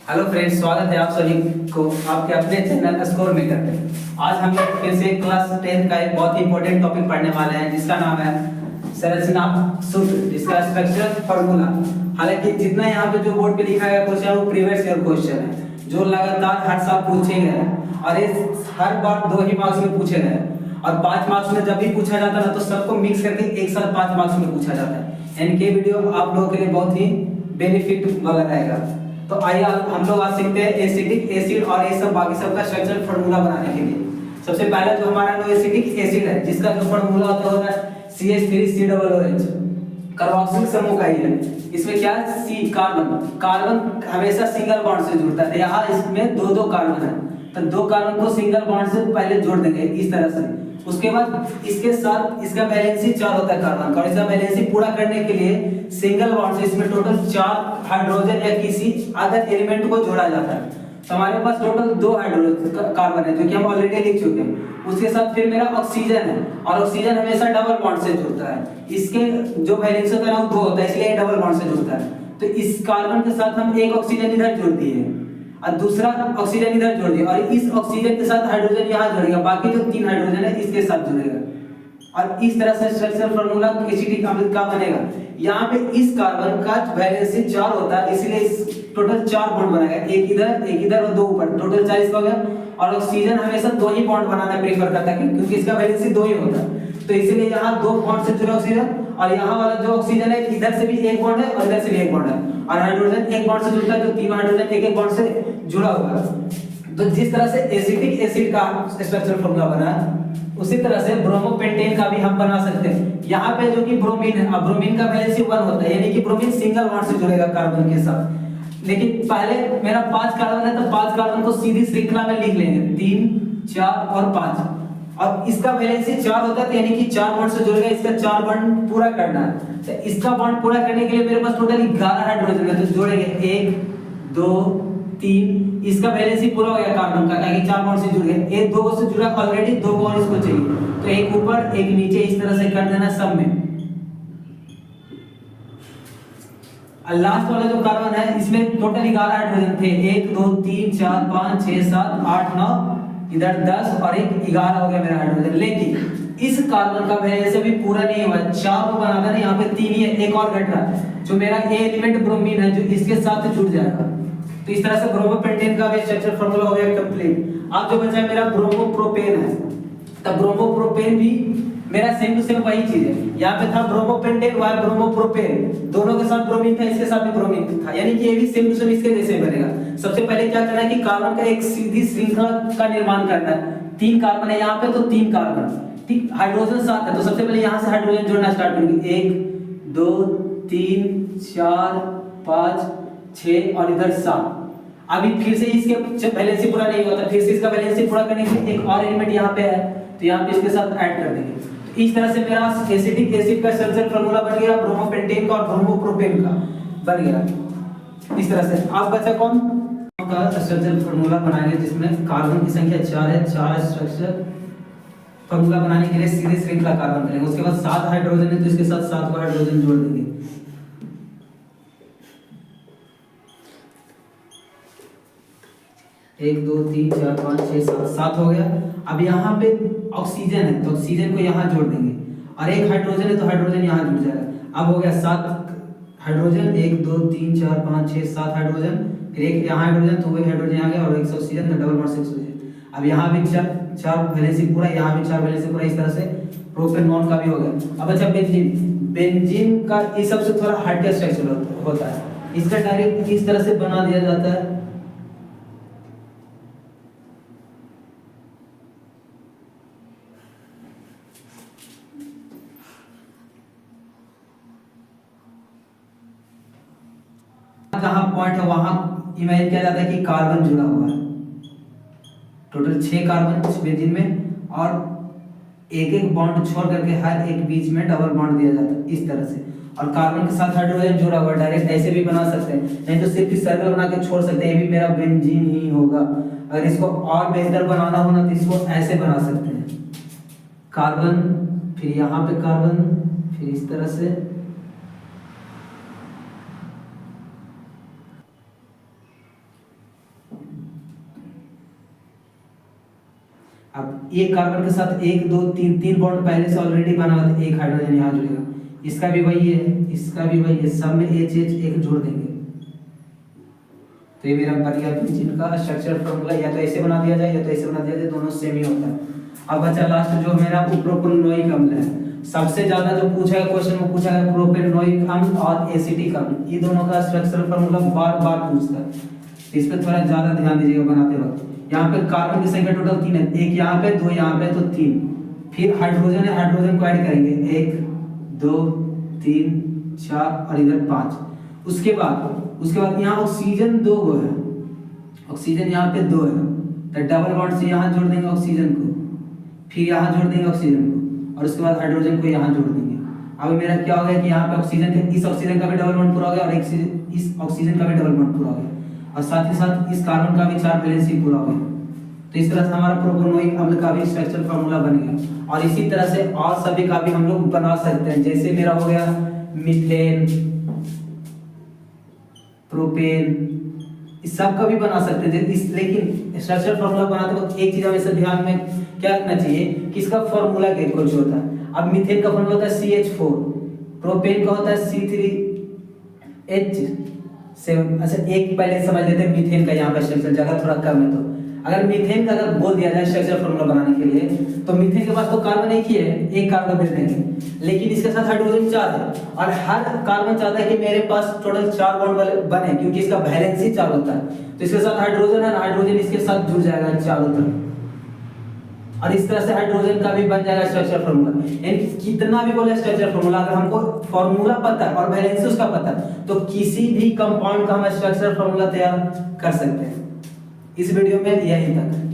Hello friends, स्वागत है आप सभी को आपके अपने चैनल स्कोर मेकर पे। आज हम लोग फिर से क्लास 10 का एक बहुत ही इंपॉर्टेंट टॉपिक पढ़ने वाले हैं जिसका नाम है संरचना सूत्र, जिसका स्ट्रक्चर फार्मूला। हालांकि जितना यहाँ पे जो बोर्ड पे लिखा गया क्वेश्चन है वो प्रीवियस ईयर क्वेश्चन है जो लगातार हर साल पूछे गए हैं और ये हर बार 2 ही मार्क्स में पूछे गए हैं और 5 मार्क्स में जब भी पूछा जाता है ना तो सबको मिक्स करके एक साथ 5 मार्क्स में पूछा जाता है। यानी ये वीडियो आप लोगों के लिए बहुत ही बेनिफिट वाला रहेगा। तो आइए हम लोग आज सीखते हैं एसिडिक एसिड और ये सब बाकी सब का स्ट्रक्चर फार्मूला बनाने के लिए। सबसे पहले जो हमारा नो एसिडिक एसिड है जिसका जो फार्मूला होता है CH3COOH, कार्बोक्सिल समूह का ही है। इसमें क्या है, C कार्बन हमेशा सिंगल बॉन्ड से जुड़ता है। यहाँ इसमें दो कार्बन है तो 2 कार्बन को सिंगल बॉन्ड से पहले जोड़ देंगे इस तरह से। उसके बाद इसके साथ इसका वैलेंसी 4 होता है कार्बन का, और इसका वैलेंसी पूरा करने के लिए सिंगल बॉन्ड से इसमें टोटल 4 हाइड्रोजन या किसी अदर एलिमेंट को जोड़ा जाता है। तो हमारे पास टोटल 2 हाइड्रोजन कार्बन है जो कि हम ऑलरेडी लिख चुके हैं। उसके साथ फिर मेरा ऑक्सीजन है और ऑक्सीजन हमेशा डबल बॉन्ड से जुड़ता है। इसके जो वैलेंसी होता है ना वो 2 होता है, इसलिए डबल बॉन्ड से जुड़ता है। तो इस कार्बन के साथ हम एक ऑक्सीजन इधर जोड़ दिए और दूसरा ऑक्सीजन इधर जोड़ दिया और इस ऑक्सीजन के साथ हाइड्रोजन यहाँ जुड़ेगा, बाकी जो 3 हाइड्रोजन है इसके साथ जुड़ेगा और इस तरह से स्ट्रक्चर फार्मूला एसिटिक अम्ल का बनेगा। यहाँ पे इस कार्बन का वैलेंसी 4 होता है, इसलिए इस टोटल 4 बॉन्ड बनाएगा, एक इधर और 2 ऊपर, टोटल 4 इसका हो गया। और ऑक्सीजन हमेशा 2 ही बॉन्ड बनाना प्रेफर करता है क्योंकि इसका वैलेंसी 2 ही होता है। तो इसलिए यहाँ 2 बॉन्ड से जुड़ा ऑक्सीजन और यहाँ वाला जो ऑक्सीजन है इधर से भी एक बॉन्ड है और इधर से भी एक बॉन्ड है और हाइड्रोजन एक बॉन्ड से जुड़ता है, जो 3 हाइड्रोजन एक बॉन्ड से जुड़ा हुआ है। तो जिस तरह से एसिटिक एसिड का स्ट्रक्चर फार्मूला बना है उसी तरह से ब्रोमोपेंटेन का भी हम बना सकते हैं। यहाँ पे जो कि ब्रोमीन है, अब ब्रोमीन का वैलेंसी 1 होता है, यानी कि ब्रोमीन सिंगल बॉन्ड से जुड़ेगा कार्बन के साथ। लेकिन पहले मेरा 5 कार्बन है तो 5 कार्बन को सीधी श्रृंखला में लिख लेंगे, 3 4 और 5। अब इसका वैलेंसी 4 होता है तो यानी कि 4 बॉन्ड से जुड़ेगा, इसका 4 बॉन्ड पूरा करना है। तो इसका बॉन्ड पूरा करने के लिए मेरे पास टोटल 11 हाइड्रोजन है तो जोड़ेंगे 1 2 3। इसका वैलेंसी पूरा हो गया कार्बन का क्योंकि 4 बॉन्ड से जुड़ गए। एक 2 से जुड़ा ऑलरेडी, 2 बॉन्ड इसको चाहिए तो एक ऊपर एक नीचे इस तरह से कर देना सब में। और लास्ट वाला जो कार्बन है इसमें टोटल 11 हाइड्रोजन थे, 1 2 3 4 5 6 7 8 9, इधर 10 और एक 11 हो गया मेरा हाइड्रोजन। लेकिन इस कार्बन का वैलेंसी अभी पूरा नहीं हुआ, 4 को बनाना है, यहाँ पे 3 ही है, एक और घट रहा है जो मेरा ए एलिमेंट ब्रोमीन है जो इसके साथ जुड़ जाएगा। तो इस तरह से ब्रोमोपेंटेन का भी स्ट्रक्चर फार्मूला हो गया कंप्लीट। अब जो बचा मेरा ब्रोमोप्रोपेन है, तब ब्रोमोप्रोपेन भी मेरा सेम टू सेम वही चीज है। यहाँ पे था ब्रोमोपेंटेन वहां ब्रोमोप्रोपेन, दोनों के साथ ब्रोमीन था, इसके साथ भी ब्रोमीन था, यानी कि ये भी सेम टू सेम इसके जैसे बनेगा। सबसे पहले क्या करना है कि कार्बन का एक सीधी श्रृंखला का निर्माण करना है। 3 कार्बन है यहाँ पे तो 3 कार्बन, ठीक, हाइड्रोजन 7 है तो सबसे पहले यहाँ से हाइड्रोजन जोड़ना स्टार्ट करेंगे, 1 2 3 4 5 6 और इधर 7। अभी फिर से इसके वैलेंसी पूरा नहीं हुआ था, फिर से इसका वैलेंसी पूरा करने के लिए एक और एलिमेंट यहाँ पे है तो यहाँ पे इसके साथ ऐड कर देंगे। तो इस तरह से मेरा एसिटिक एसिड का स्ट्रक्चर फार्मूला बन गया, ब्रोमोपेंटेन का और ब्रोमोप्रोपेन का बन गया। इस तरह से अब बचा कौन का स्ट्रक्चर फार्मूला बनाएंगे जिसमें कार्बन की संख्या 4 है। 4 स्ट्रक्चर फार्मूला बनाने के लिए सीधे श्रृंखला कार्बन करेंगे, उसके बाद 7 हाइड्रोजन है तो इसके साथ 7 हाइड्रोजन जोड़ देंगे। 1 2 3 4 5 6 7 7 हो गया। अब यहाँ पे ऑक्सीजन है तो ऑक्सीजन को यहाँ जोड़ देंगे और एक हाइड्रोजन है तो हाइड्रोजन यहाँ जुड़ जाएगा। अब हो गया 7 हाइड्रोजन, 1 2 3 4 5 6 7 हाइड्रोजन, फिर एक यहाँ हाइड्रोजन तो वही हाइड्रोजन यहाँ गया और एक ऑक्सीजन तो डबल बॉन्ड से ऑक्सीजन। अब यहाँ भी 4 वैलेंसी पूरा, यहाँ भी 4 वैलेंसी पूरा, इस तरह से प्रोपेनॉन का भी हो गया। अब अच्छा बेंजीन, बेंजीन का इस सबसे थोड़ा हार्डर स्ट्रक्चर होता है, इसका डायरेक्ट इस तरह से बना दिया जाता है। जहां पॉइंट है वहां इमेजिन किया जाता है कि कार्बन जुड़ा हुआ है, टोटल 6 कार्बन इस बेंजीन में और एक एक बॉन्ड छोड़ करके हर एक बीच में डबल बॉन्ड दिया जाता है इस तरह से। और कार्बन के साथ हाइड्रोजन जुड़ा हुआ, डायरेक्ट ऐसे भी बना सकते हैं, नहीं तो सिर्फ इस सर्कल बना के छोड़ सकते हैं, ये भी मेरा बेंजीन ही होगा। अगर इसको और बेहतर बनाना हो ना तो इसको ऐसे बना सकते हैं, कार्बन फिर यहाँ पे कार्बन फिर इस तरह से। अब एक कार्बन के साथ 1 2 3 तीन बॉन्ड पहले से ऑलरेडी बना हुआ था, एक हाइड्रोजन यहाँ जुड़ेगा, इसका भी वही है, इसका भी वही है, सब में H एक जोड़ देंगे। तो ये मेरा बन गया बेंजीन का स्ट्रक्चर फॉर्मूला। या तो ऐसे बना दिया जाए या तो ऐसे बना दिया जाए, दोनों सेम ही होता है। अब बचा लास्ट जो मेरा प्रोपेनोइक अम्ल है। सबसे ज्यादा जो पूछा है क्वेश्चन वो पूछा है प्रोपेनोइक अम्ल और एसिटिक अम्ल, ये दोनों का स्ट्रक्चरल फार्मूला बार बार पूछता है, इस पे थोड़ा ज्यादा ध्यान दीजिएगा बनाते वक्त। यहाँ पे कार्बन की संख्या टोटल 3 है, एक यहाँ पे, 2 यहाँ पे, तो 3। फिर हाइड्रोजन है, हाइड्रोजन को ऐड करेंगे, 1 2 3 4 और इधर 5। उसके बाद यहाँ ऑक्सीजन 2 गो है, ऑक्सीजन यहाँ पे 2 है, तो डबल बॉन्ड से यहाँ जोड़ देंगे ऑक्सीजन को, फिर यहाँ जोड़ देंगे ऑक्सीजन को, और उसके बाद हाइड्रोजन को यहाँ जोड़ देंगे। अब मेरा क्या हो गया कि यहाँ पे ऑक्सीजन के इस ऑक्सीजन का भी डबल बॉन्ड पूरा हो गया और इस ऑक्सीजन का भी डबल बॉन्ड पूरा हो गया, और साथ ही साथ इस कार्बन का भी 4 वैलेंस ही पूरा हो गया। तो इस तरह से हमारा प्रोपेनोइक अम्ल का भी स्ट्रक्चरल फार्मूला बन गया। और इसी तरह से और सभी का भी हम लोग बना सकते हैं, जैसे मेरा हो गया मीथेन, प्रोपेन, इस सब का भी बना सकते हैं। लेकिन स्ट्रक्चरल फार्मूला बनाते वक्त एक चीज हमेशा ध्यान में क्या रखना चाहिए कि इसका फार्मूला क्या कुछ होता है। अब मीथेन का फार्मूला होता है CH4, प्रोपेन का होता है C3H7। अच्छा एक पहले समझ लेते हैं मीथेन का, यहाँ पर स्ट्रक्चर जगह थोड़ा कम है, तो अगर मीथेन का अगर बोल दिया जाए स्ट्रक्चर फार्मूला बनाने के लिए, तो मीथेन के पास तो कार्बन एक ही है, एक कार्बन दे देंगे, लेकिन इसके साथ हाइड्रोजन 4 है, और हर कार्बन चाहता है कि मेरे पास टोटल 4 बॉन्ड वाले बने, क्योंकि इसका वैलेंसी 4 होता है। तो इसके साथ हाइड्रोजन है, हाइड्रोजन इसके साथ जुड़ जाएगा चारों तरफ, और इस तरह से हाइड्रोजन का भी बन जाएगा स्ट्रक्चर फार्मूला। यानी कितना भी बोले स्ट्रक्चर फार्मूला, अगर हमको फार्मूला पता है और वैलेंसी उसका पता है, तो किसी भी कंपाउंड का हम स्ट्रक्चर फार्मूला तैयार कर सकते हैं। इस वीडियो में यही तक।